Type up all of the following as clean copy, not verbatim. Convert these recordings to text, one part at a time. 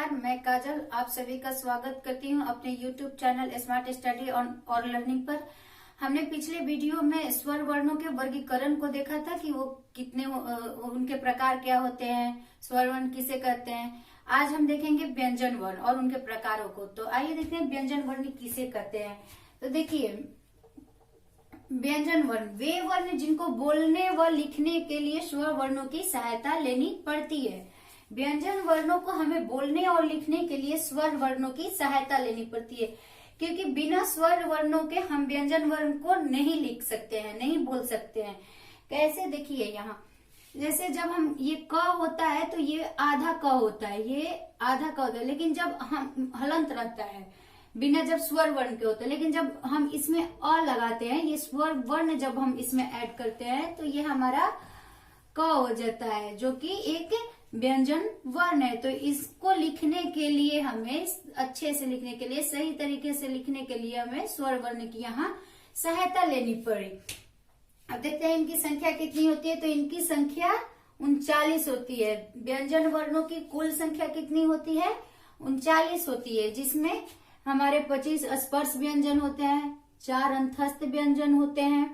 नमस्कार, मैं काजल आप सभी का स्वागत करती हूं अपने YouTube चैनल स्मार्ट स्टडी और लर्निंग पर। हमने पिछले वीडियो में स्वर वर्णों के वर्गीकरण को देखा था कि वो कितने उनके प्रकार क्या होते हैं, स्वर वर्ण किसे कहते हैं। आज हम देखेंगे व्यंजन वर्ण और उनके प्रकारों को। तो आइए देखते हैं व्यंजन वर्ण किसे कहते हैं। तो देखिए, व्यंजन वर्ण वे वर्ण जिनको बोलने व लिखने के लिए स्वर वर्णों की सहायता लेनी पड़ती है। व्यंजन वर्णों को हमें बोलने और लिखने के लिए स्वर वर्णों की सहायता लेनी पड़ती है, क्योंकि बिना स्वर वर्णों के हम व्यंजन वर्ण को नहीं लिख सकते हैं, नहीं बोल सकते हैं। कैसे, देखिए यहाँ जैसे जब हम ये क होता है तो ये आधा क होता है, ये आधा क होता है, लेकिन जब हम हलंत रहता है बिना जब स्वर वर्ण के होते हैं, लेकिन जब हम इसमें अ लगाते हैं, ये स्वर वर्ण जब हम इसमें ऐड करते हैं तो ये हमारा क हो जाता है, जो कि एक व्यंजन वर्ण है। तो इसको लिखने के लिए हमें अच्छे से लिखने के लिए, सही तरीके से लिखने के लिए हमें स्वर वर्ण की यहाँ सहायता लेनी पड़ी। अब देखते हैं इनकी संख्या कितनी होती है। तो इनकी संख्या 39 होती है। व्यंजन वर्णों की कुल संख्या कितनी होती है? 39 होती है, जिसमें हमारे 25 स्पर्श व्यंजन होते हैं, 4 अंतस्थ व्यंजन होते हैं,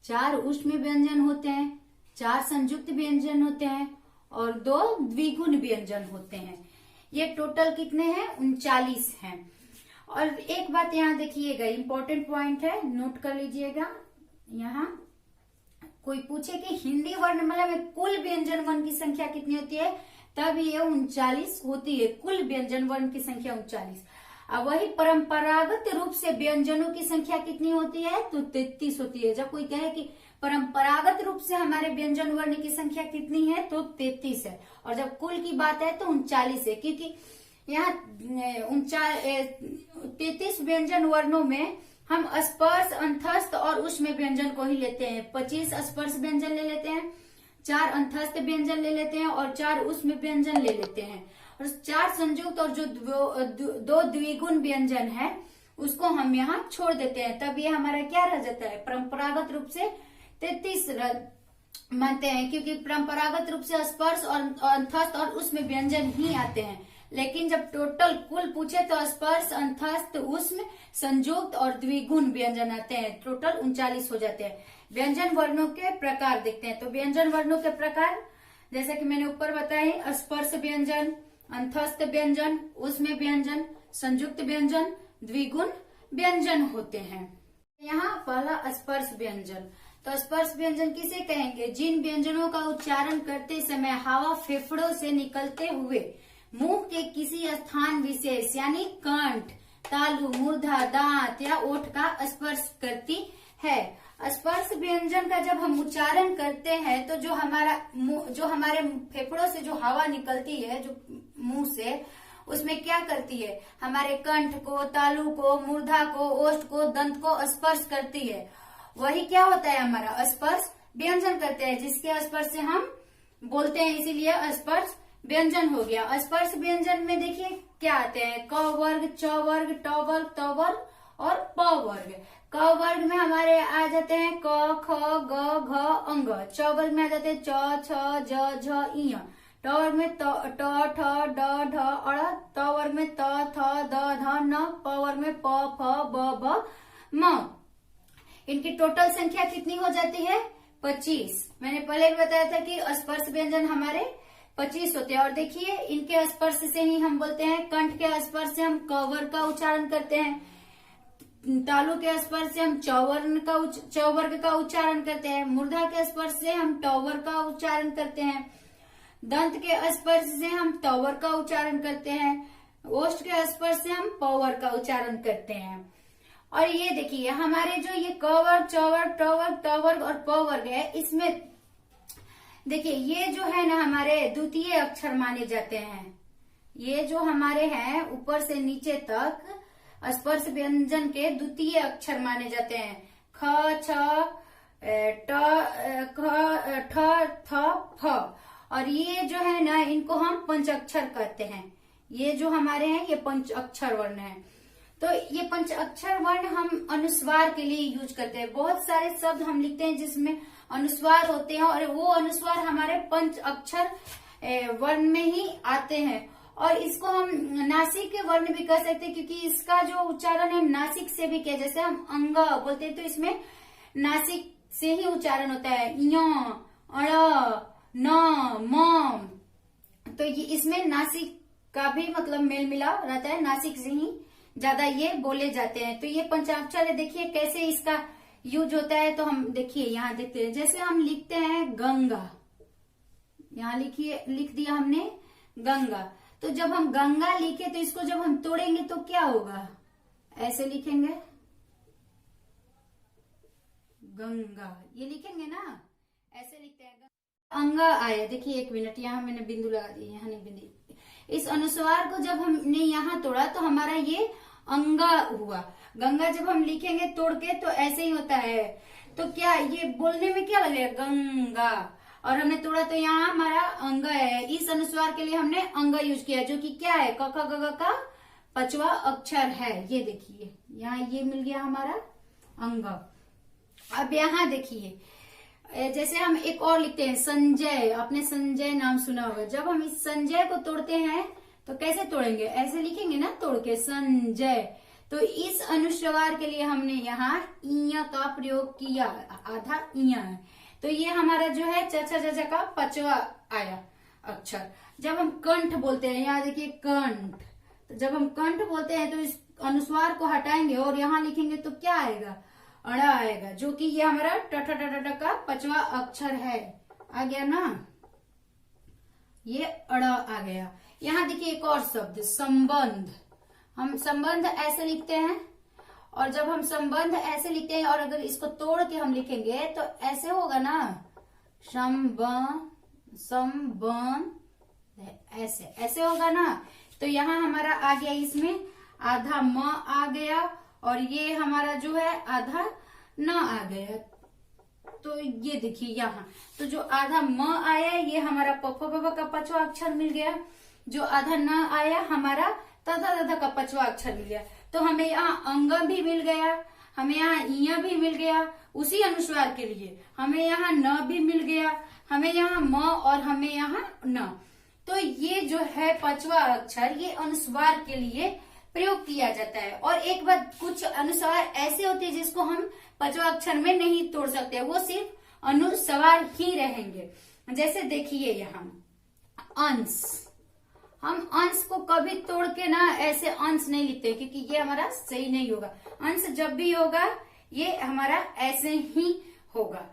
4 ऊष्म व्यंजन होते हैं, 4 संयुक्त व्यंजन होते हैं और 2 द्विगुण व्यंजन होते हैं। ये टोटल कितने हैं? 39 हैं। और एक बात यहाँ देखिएगा, इंपॉर्टेंट पॉइंट है, नोट कर लीजिएगा। यहाँ कोई पूछे कि हिंदी वर्ण मतलब कुल व्यंजन वर्ण की संख्या कितनी होती है, तब ये 39 होती है। कुल व्यंजन वर्ण की संख्या 39। अब वही परंपरागत रूप से व्यंजनों की संख्या कितनी होती है? तो 33 होती है। जब कोई कहे कि परंपरागत रूप से हमारे व्यंजन वर्ण की संख्या कितनी है, तो 33 है। और जब कुल की बात है तो 39 है, क्योंकि यहाँ 33 व्यंजन वर्णों में हम स्पर्श, अंतस्थ और ऊष्म व्यंजन को ही लेते हैं। 25 स्पर्श व्यंजन ले लेते हैं, 4 अंतस्थ व्यंजन ले लेते हैं और 4 ऊष्म व्यंजन ले लेते हैं, और 4 संयुक्त और जो 2 द्विगुण व्यंजन है उसको हम यहाँ छोड़ देते हैं। तब ये हमारा क्या रह जाता है? परंपरागत रूप से 33 मानते हैं, क्योंकि परंपरागत रूप से स्पर्श और अंतस्थ और ऊष्म व्यंजन ही आते हैं। लेकिन जब टोटल कुल पूछे तो स्पर्श, अंतस्थ, ऊष्म, संयुक्त और द्विगुण व्यंजन आते हैं। टोटल 39 हो जाते हैं। व्यंजन वर्णों के प्रकार देखते हैं। तो व्यंजन वर्णों के प्रकार जैसा कि मैंने ऊपर बताया, स्पर्श व्यंजन, अंतस्थ व्यंजन, ऊष्म व्यंजन, संयुक्त व्यंजन, द्विगुण व्यंजन होते हैं। यहाँ पहला स्पर्श व्यंजन। तो स्पर्श व्यंजन किसे कहेंगे? जिन व्यंजनों का उच्चारण करते समय हवा फेफड़ों से निकलते हुए मुंह के किसी स्थान विशेष यानी कंठ, तालु, मूर्धा, दांत या ओठ का स्पर्श करती है। स्पर्श व्यंजन का जब हम उच्चारण करते हैं तो जो हमारे फेफड़ों से जो हवा निकलती है, जो मुंह से, उसमें क्या करती है? हमारे कंठ को, तालु को, मूर्धा को, ओष्ठ को, दंत को स्पर्श करती है। वही क्या होता है? हमारा स्पर्श व्यंजन करते हैं, जिसके स्पर्श से हम बोलते हैं, इसीलिए स्पर्श व्यंजन हो गया। स्पर्श व्यंजन में देखिए क्या आते हैं? क वर्ग, च वर्ग, ट वर्ग, त वर्ग और प वर्ग। क वर्ग में हमारे आ जाते हैं क, ख, ग, घ, अंग। च वर्ग में आ जाते हैं च, छ, ज, झ, इय। ट वर्ग में ट, ठ, ड, ढ, अड़। त वर्ग में त, थ, द, ध, न। प वर्ग में प, फ, ब, भ, म। इनकी टोटल संख्या कितनी हो जाती है? 25। मैंने पहले भी बताया था कि स्पर्श व्यंजन हमारे 25 होते हैं। और देखिए, इनके स्पर्श से ही हम बोलते हैं, कंठ के स्पर्श से हम क वर्ग का उच्चारण करते हैं, तालु के स्पर्श से हम च वर्ग का उच्चारण करते हैं, मूर्धा के स्पर्श से हम ट वर्ग का उच्चारण करते हैं, दंत के स्पर्श से हम त वर्ग का उच्चारण करते हैं, ओष्ठ के स्पर्श से हम प वर्ग का उच्चारण करते हैं। और ये देखिए, हमारे जो ये क वर्ग, च वर्ग, ट वर्ग, त वर्ग और प वर्ग है, इसमें देखिए ये जो है ना हमारे द्वितीय अक्षर माने जाते हैं। ये जो हमारे हैं ऊपर से नीचे तक स्पर्श व्यंजन के द्वितीय अक्षर माने जाते हैं। ख, छ, ट, ठ, थ, फ। और ये जो है ना, इनको हम पंच अक्षर कहते हैं। ये जो हमारे हैं ये पंच अक्षर वर्ण है। तो ये पंच अक्षर वर्ण हम अनुस्वार के लिए यूज करते हैं। बहुत सारे शब्द हम लिखते हैं जिसमें अनुस्वार होते हैं, और वो अनुस्वार हमारे पंच अक्षर वर्ण में ही आते हैं। और इसको हम नासिक के वर्ण भी कह सकते हैं, क्योंकि इसका जो उच्चारण है नासिक से भी किया। जैसे हम अंग बोलते हैं तो इसमें नासिक से ही उच्चारण होता है, य, अड़, न, म। तो ये इसमें नासिक का भी मतलब मेल मिला रहता है, नासिक से ही ज्यादा ये बोले जाते हैं। तो ये पंचाक्षर है, देखिए कैसे इसका यूज होता है। तो हम देखिए यहाँ देखते हैं, जैसे हम लिखते हैं गंगा, यहाँ लिख दिया हमने गंगा। तो जब हम गंगा लिखे तो इसको जब हम तोड़ेंगे तो क्या होगा, ऐसे लिखेंगे गंगा, ये लिखेंगे ना, ऐसे लिखते हैं। अंग आया, देखिए 1 मिनट, यहाँ मैंने बिंदु लगा दी, यहाँ नहीं बिंदु। इस अनुस्वार को जब हमने यहाँ तोड़ा तो हमारा ये अंगा हुआ। गंगा जब हम लिखेंगे तोड़ के तो ऐसे ही होता है। तो क्या ये बोलने में क्या लगेगा, गंगा, और हमने तोड़ा तो यहाँ हमारा अंग है। इस अनुस्वार के लिए हमने अंग यूज किया, जो कि क्या है, क ख ग घ का 5वां अक्षर है। ये देखिए यहाँ ये मिल गया हमारा अंग। अब यहाँ देखिए, जैसे हम एक और लिखते हैं संजय, आपने संजय नाम सुना होगा। जब हम इस संजय को तोड़ते हैं तो कैसे तोड़ेंगे, ऐसे लिखेंगे ना तोड़ के, संजय। तो इस अनुस्वार के लिए हमने यहाँ इया का प्रयोग किया, आधा इया है। तो ये हमारा जो है च छ ज झ का 5वां आया अक्षर। जब हम कंठ बोलते हैं, यहाँ देखिए कंठ, तो जब हम कंठ बोलते हैं तो इस अनुस्वार को हटाएंगे और यहाँ लिखेंगे तो क्या आएगा, अड़ा आएगा, जो कि ये हमारा ट ठ ठ ठ का 5वां अक्षर है। आ गया ना, ये अड़ा आ गया। यहाँ देखिए एक और शब्द संबंध, हम संबंध ऐसे लिखते हैं, और जब हम संबंध ऐसे लिखते हैं और अगर इसको तोड़ के हम लिखेंगे तो ऐसे होगा ना, संबंध, ऐसे ऐसे होगा ना। तो यहाँ हमारा आ गया, इसमें आधा म आ गया और ये हमारा जो है आधा न आ गया। तो ये देखिए यहाँ, तो जो आधा म आया ये हमारा प फ ब का 5वां अक्षर मिल गया, जो आधा न आया हमारा त थ का 5वां अक्षर मिल गया। तो हमें यहाँ अंग भी मिल गया, हमें यहाँ इया भी मिल गया उसी अनुस्वार के लिए, हमें यहाँ न भी मिल गया, हमें यहाँ म और हमें यहाँ न। तो ये जो है 5वां अक्षर ये अनुस्वार के लिए प्रयोग किया जाता है। और एक बात, कुछ अनुस्वार ऐसे होते हैं जिसको हम 5वां अक्षर में नहीं तोड़ सकते, वो सिर्फ अनुस्वार ही रहेंगे। जैसे देखिए यहाँ अंश, हम अंश को कभी तोड़ के ना ऐसे अंश नहीं लिखते, क्योंकि ये हमारा सही नहीं होगा। अंश जब भी होगा ये हमारा ऐसे ही होगा।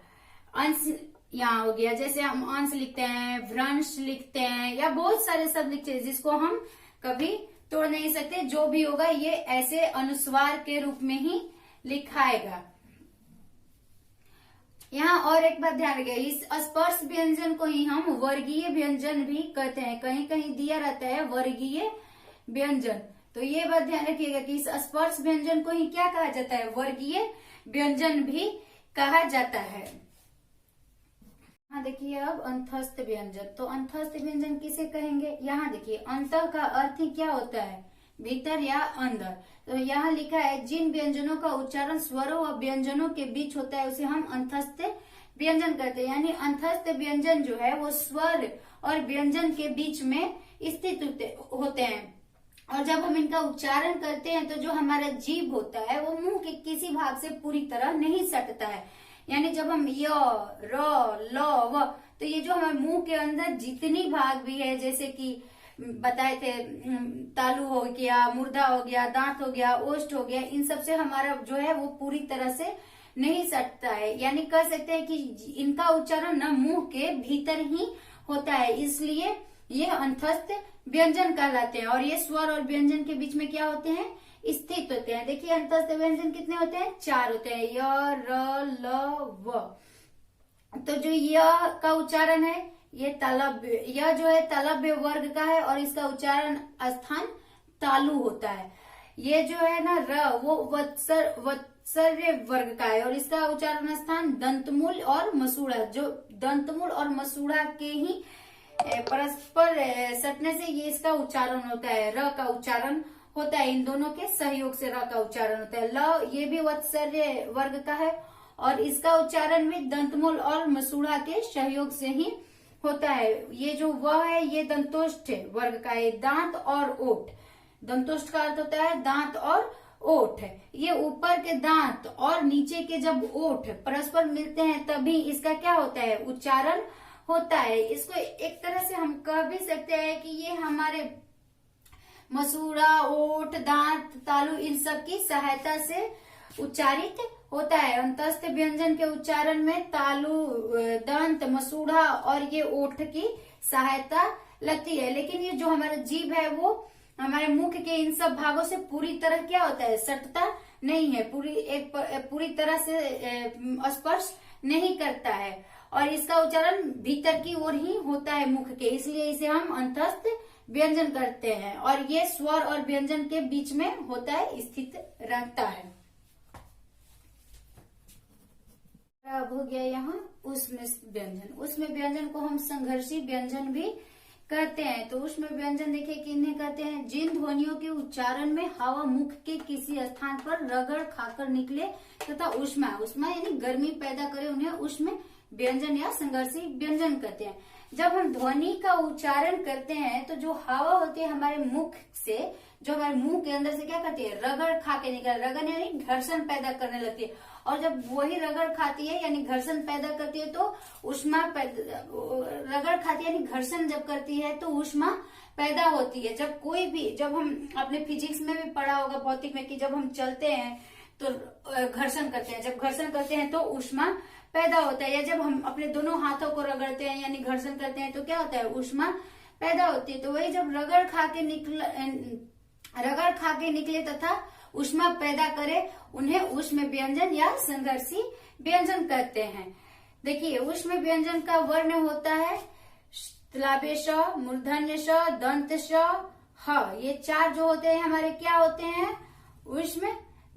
अंश यहाँ हो गया, जैसे हम अंश लिखते हैं, व्रंश लिखते हैं, या बहुत सारे शब्द लिखते हैं जिसको हम कभी तोड़ नहीं सकते। जो भी होगा ये ऐसे अनुस्वार के रूप में ही लिखाएगा। यहाँ और एक बात ध्यान रखिए, इस स्पर्श व्यंजन को ही हम वर्गीय व्यंजन भी कहते हैं। कहीं कहीं दिया रहता है वर्गीय व्यंजन, तो ये बात ध्यान रखिएगा कि इस स्पर्श व्यंजन को ही क्या कहा जाता है, वर्गीय व्यंजन भी कहा जाता है। यहाँ देखिए अब अंतस्थ व्यंजन, तो अंतस्थ व्यंजन किसे कहेंगे। यहाँ देखिए अंत का अर्थ ही क्या होता है, भीतर या अंदर। तो यहाँ लिखा है जिन व्यंजनों का उच्चारण स्वरों व व्यंजनों के बीच होता है उसे हम अंतस्थ व्यंजन कहते हैं। यानी अंतस्थ व्यंजन जो है वो स्वर और व्यंजन के बीच में स्थित होते हैं, और जब हम इनका उच्चारण करते हैं तो जो हमारा जीभ होता है वो मुंह के किसी भाग से पूरी तरह नहीं सटता है। यानी जब हम य, र, ल, व, तो ये जो हमारे मुंह के अंदर जितनी भाग भी है, जैसे कि बताए थे तालू हो गया, मुर्दा हो गया, दांत हो गया, ओष्ठ हो गया, इन सब से हमारा जो है वो पूरी तरह से नहीं सटता है। यानी कह सकते हैं कि इनका उच्चारण न मुंह के भीतर ही होता है, इसलिए ये अंतस्थ व्यंजन कहलाते हैं। और ये स्वर और व्यंजन के बीच में क्या होते हैं, स्थित होते हैं। देखिए अंतस्थ व्यंजन कितने होते हैं, 4 होते हैं, य, र, ल, व। तो जो य का उच्चारण है ये तालव्य, यह जो है तालव्य वर्ग का है और इसका उच्चारण स्थान तालु होता है। ये जो है ना र, वो वत्सर्य वर्ग का है और इसका उच्चारण स्थान दंतमूल और मसूड़ा, जो दंतमूल और मसूड़ा के ही परस्पर सटने से ये इसका उच्चारण होता है, र का उच्चारण होता है। इन दोनों के सहयोग से र का उच्चारण होता है। ल ये भी वत्सर्य वर्ग का है और इसका उच्चारण भी दंतमूल और मसूड़ा के सहयोग से ही होता है। ये जो व है ये दंतोष्ठ वर्ग का है, दांत और ओठ। दंतोष्ठ का अर्थ होता है दांत और ओठ। ये ऊपर के दांत और नीचे के जब ओठ परस्पर मिलते हैं तभी इसका क्या होता है, उच्चारण होता है। इसको एक तरह से हम कह भी सकते हैं कि ये हमारे मसूड़ा, ओठ, दांत, तालु इन सब की सहायता से उच्चारित होता है। अंतस्थ व्यंजन के उच्चारण में तालु, दंत, मसूड़ा और ये ओठ की सहायता लगती है। लेकिन ये जो हमारा जीभ है वो हमारे मुख के इन सब भागों से पूरी तरह क्या होता है, सटता नहीं है, पूरी तरह से स्पर्श नहीं करता है और इसका उच्चारण भीतर की ओर ही होता है मुख के, इसलिए इसे हम अंतस्थ व्यंजन करते हैं। और ये स्वर और व्यंजन के बीच में होता है, स्थित रहता है। अब हो गया यहाँ उसमें व्यंजन। उसमें व्यंजन को हम संघर्षी व्यंजन भी कहते हैं। तो उसमें व्यंजन देखिए कि इन्हें कहते हैं जिन ध्वनियों के उच्चारण में हवा मुख के किसी स्थान पर रगड़ खाकर निकले तथा ऊष्मा यानी गर्मी पैदा करे, उन्हें ऊष्म व्यंजन या संघर्षी व्यंजन कहते हैं। जब हम ध्वनि का उच्चारण करते हैं तो जो हवा होती है हमारे मुख से, जो हमारे मुंह के अंदर से क्या करती है, रगड़ खा के निकल, रगड़ यानी घर्षण पैदा करने लगती है। और जब वही रगड़ खाती है यानी घर्षण पैदा करती है तो ऊष्मा रगड़ खाती है यानी घर्षण जब करती है तो ऊष्मा पैदा होती है। जब हम अपने फिजिक्स में भी पढ़ा होगा, भौतिक में, कि जब हम चलते हैं तो घर्षण करते हैं, जब घर्षण करते हैं तो ऊष्मा पैदा होता है। या जब हम अपने दोनों हाथों को रगड़ते हैं यानी घर्षण करते हैं तो क्या होता है, ऊष्मा पैदा होती है। तो वही जब रगड़ खा के निकले तथा ऊष्मा पैदा करे, उन्हें ऊष्म व्यंजन या संघर्षी व्यंजन कहते हैं। देखिए ऊष्म व्यंजन का वर्ण होता है तालव्य श, मूर्धन्य श, दंत श, ह। ये चार जो होते हैं हमारे क्या होते हैं, ऊष्म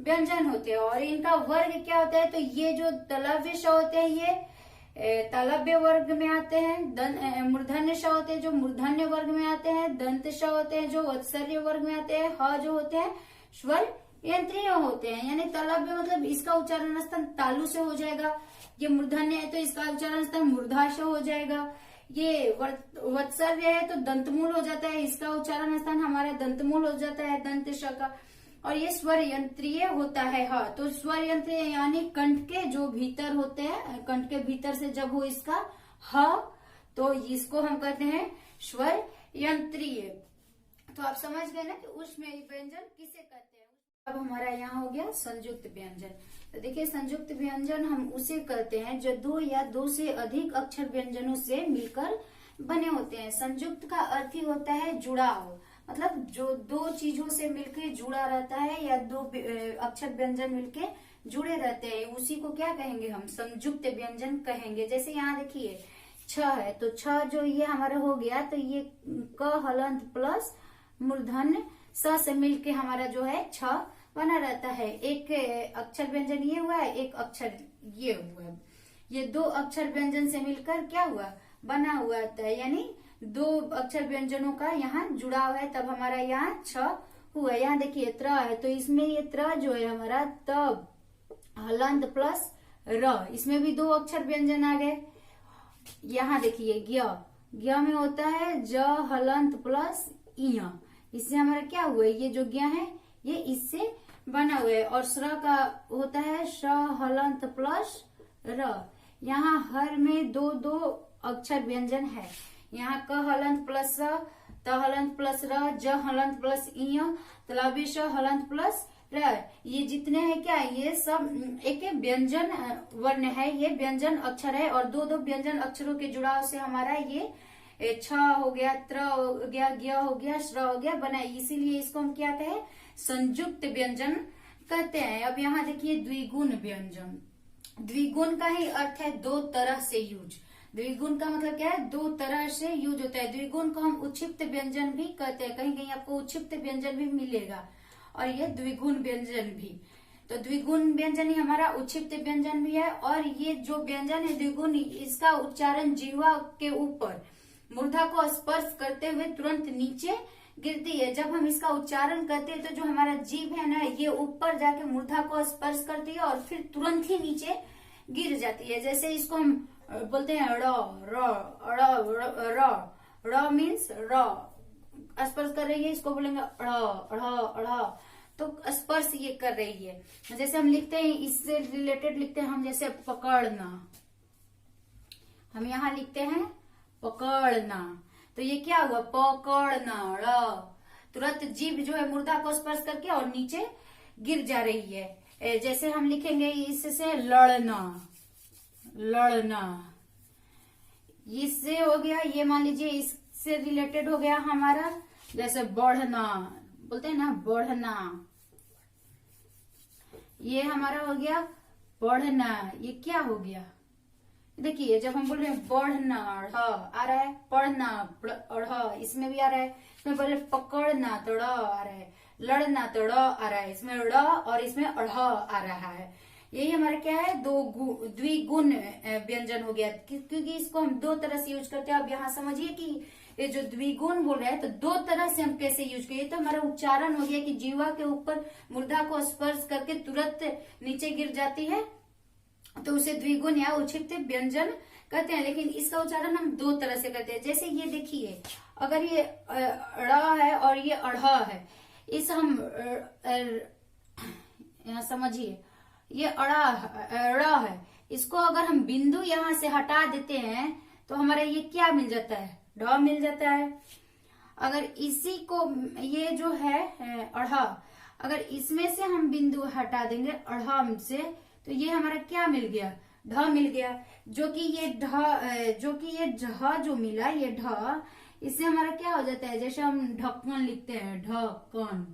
व्यंजन होते हैं। और इनका वर्ग क्या होता है, तो ये जो तालव्य श होते हैं ये तालव्य वर्ग में आते हैं, मूर्धन्य श होते हैं जो मूर्धन्य वर्ग में आते हैं, दंत श होते हैं जो वत्सर्य वर्ग में आते हैं, ह जो होते हैं स्वर यंत्रीय होते हैं। यानी तालव्य मतलब इसका उच्चारण स्थान तालु से हो जाएगा, ये मूर्धन्य है तो इसका उच्चारण स्थान मूर्धा से हो जाएगा, ये वत्सर्य है तो दंतमूल हो जाता है, इसका उच्चारण स्थान हमारा दंतमूल हो जाता है दंत श का। और ये स्वर यंत्रीय होता है ह। तो स्वर यंत्रीय यानी कंठ के जो भीतर होते हैं, कंठ के भीतर से जब हो इसका ह तो इसको हम कहते हैं स्वर यंत्रीय। तो आप समझ गए ना कि उसमें व्यंजन किसे कहते हैं। अब हमारा यहाँ हो गया संयुक्त व्यंजन। तो देखिए संयुक्त व्यंजन हम उसे कहते हैं जो दो या दो से अधिक अक्षर व्यंजनों से मिलकर बने होते हैं। संयुक्त का अर्थ ही होता है जुड़ाव, मतलब जो दो चीजों से मिलकर जुड़ा रहता है या दो अक्षर व्यंजन मिलके जुड़े रहते हैं, उसी को क्या कहेंगे, हम संयुक्त व्यंजन कहेंगे। जैसे यहाँ देखिए छ है तो छ जो ये हमारा हो गया तो ये क हलंत प्लस मूर्धन्य स से मिलके हमारा जो है छ बना रहता है। एक अक्षर व्यंजन ये हुआ है, एक अक्षर ये हुआ है, ये दो अक्षर व्यंजन से मिलकर क्या हुआ, बना हुआ है। यानी दो अक्षर व्यंजनों का यहाँ जुड़ाव है, तब हमारा यहाँ छ हुआ। यहाँ देखिए त्र है तो इसमें ये त्र जो है हमारा तब हलंत प्लस र, इसमें भी दो अक्षर व्यंजन आ गए। यहाँ देखिए ज्ञ में होता है ज हलंत प्लस इय, इससे हमारा क्या हुआ, ये जो ज्ञ है ये इससे बना हुआ है। और श्र का होता है श हलंत प्लस र, यहाँ हर में दो दो अक्षर व्यंजन है। यहाँ क हलंत प्लस स, त हलंत प्लस र, ज हलंत प्लस इय, तालव्य श हलंत प्लस र, ये जितने हैं क्या, ये सब एक व्यंजन वर्ण है, ये व्यंजन अक्षर है। और दो दो व्यंजन अक्षरों के जुड़ाव से हमारा ये छ हो गया, त्र हो गया, ज्ञ हो गया, श्र हो गया बना, इसीलिए इसको हम क्या कहें, संयुक्त व्यंजन कहते हैं। अब यहाँ देखिए द्विगुण व्यंजन। द्विगुण का ही अर्थ है दो तरह से यूज। द्विगुण का मतलब क्या है, दो तरह से यूज होता है। द्विगुण को हम उक्षिप्त व्यंजन भी कहते हैं, कहीं कहीं आपको उक्षिप्त व्यंजन भी मिलेगा, और ये द्विगुण व्यंजन भी। तो द्विगुण व्यंजन ही हमारा उक्षिप्त व्यंजन भी है। और ये जो व्यंजन है द्विगुण, इसका उच्चारण जीवा के ऊपर मूर्धा को स्पर्श करते हुए तुरंत नीचे गिरती है। जब हम इसका उच्चारण करते हैं तो जो हमारा जीभ है ना, ये ऊपर जाके मूर्धा को स्पर्श करती है और फिर तुरंत ही नीचे गिर जाती है। जैसे इसको हम बोलते हैं र र र र मीन्स र स्पर्श कर रही है, इसको बोलेंगे अड़। तो स्पर्श ये कर रही है। जैसे हम लिखते हैं, इससे रिलेटेड लिखते हैं हम, जैसे पकड़ना, हम यहाँ लिखते हैं पकड़ना, तो ये क्या हुआ, पकड़ना ड़। तुरंत जीभ जो है मुर्दा को स्पर्श करके और नीचे गिर जा रही है। जैसे हम लिखेंगे इससे लड़ना, लड़ना, इससे हो गया, ये मान लीजिए इससे रिलेटेड हो गया हमारा, जैसे बढ़ना, बोलते हैं ना बढ़ना, ये हमारा हो गया बढ़ना। ये क्या हो गया, देखिए जब हम बोल रहे हैं बढ़ना ढ़ आ रहा है, पढ़ना ढ़ इसमें भी आ रहा है, इसमें बोले पकड़ना तो ड़ आ रहा है, लड़ना तो ड़ आ रहा है, इसमें ड़ और इसमें अढ़ आ रहा है। यही हमारा क्या है, द्विगुण व्यंजन हो गया, क्योंकि इसको हम दो तरह से यूज करते हैं। अब यहाँ समझिए कि ये जो द्विगुण बोल रहे हैं तो दो तरह से हम कैसे यूज करें। तो हमारा उच्चारण हो गया कि जीवा के ऊपर मुर्दा को स्पर्श करके तुरंत नीचे गिर जाती है, तो उसे द्विगुण या उच्छिक्त व्यंजन कहते हैं। लेकिन इसका उच्चारण हम दो तरह से करते हैं। जैसे ये देखिए, अगर ये ड़ है और ये अढ़ है, इस हम यहाँ समझिए, ये ड़ है, इसको अगर हम बिंदु यहाँ से हटा देते हैं तो हमारा ये क्या मिल जाता है, ढ मिल जाता है। अगर इसी को, ये जो है अढ़, अगर इसमें से हम बिंदु हटा देंगे अढ़ से, तो ये हमारा क्या मिल गया, ढ मिल गया। जो कि ये ढ जो मिला, ये ढ, इससे हमारा क्या हो जाता है, जैसे हम ढक्कन लिखते हैं, ढक्कन,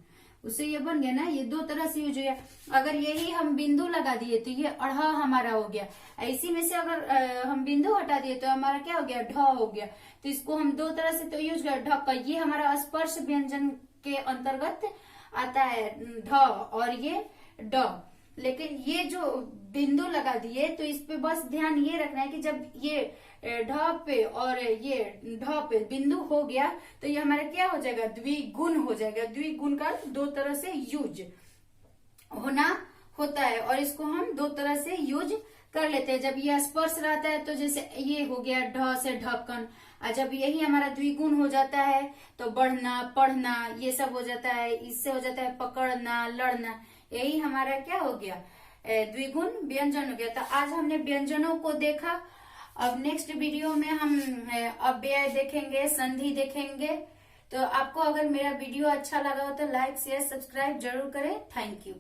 उससे ये बन गया ना। ये दो तरह से यूज हो गया। अगर यही हम बिंदु लगा दिए तो ये अढ़ हमारा हो गया। इसी में से अगर हम बिंदु हटा दिए तो हमारा क्या हो गया, ढ हो गया। तो इसको हम दो तरह से तो यूज कर, ढक्कन, ये हमारा स्पर्श व्यंजन के अंतर्गत आता है, ढ और ये ड। लेकिन ये जो बिंदु लगा दिए तो इस पे बस ध्यान ये रखना है कि जब ये ढ पे और ये ढ पे बिंदु हो गया तो ये हमारा क्या हो जाएगा, द्विगुण हो जाएगा। द्विगुण का दो तरह से यूज होना होता है और इसको हम दो तरह से यूज कर लेते हैं। जब ये स्पर्श रहता है तो जैसे ये हो गया ढ से ढक्कन, और जब यही हमारा द्विगुण हो जाता है तो बढ़ना, पढ़ना, ये सब हो जाता है। इससे हो जाता है पकड़ना, लड़ना, यही हमारा क्या हो गया, द्विगुण व्यंजन हो गया। तो आज हमने व्यंजनों को देखा। अब नेक्स्ट वीडियो में हम अव्यय देखेंगे, संधि देखेंगे। तो आपको अगर मेरा वीडियो अच्छा लगा हो तो लाइक शेयर सब्सक्राइब जरूर करें। Thank you.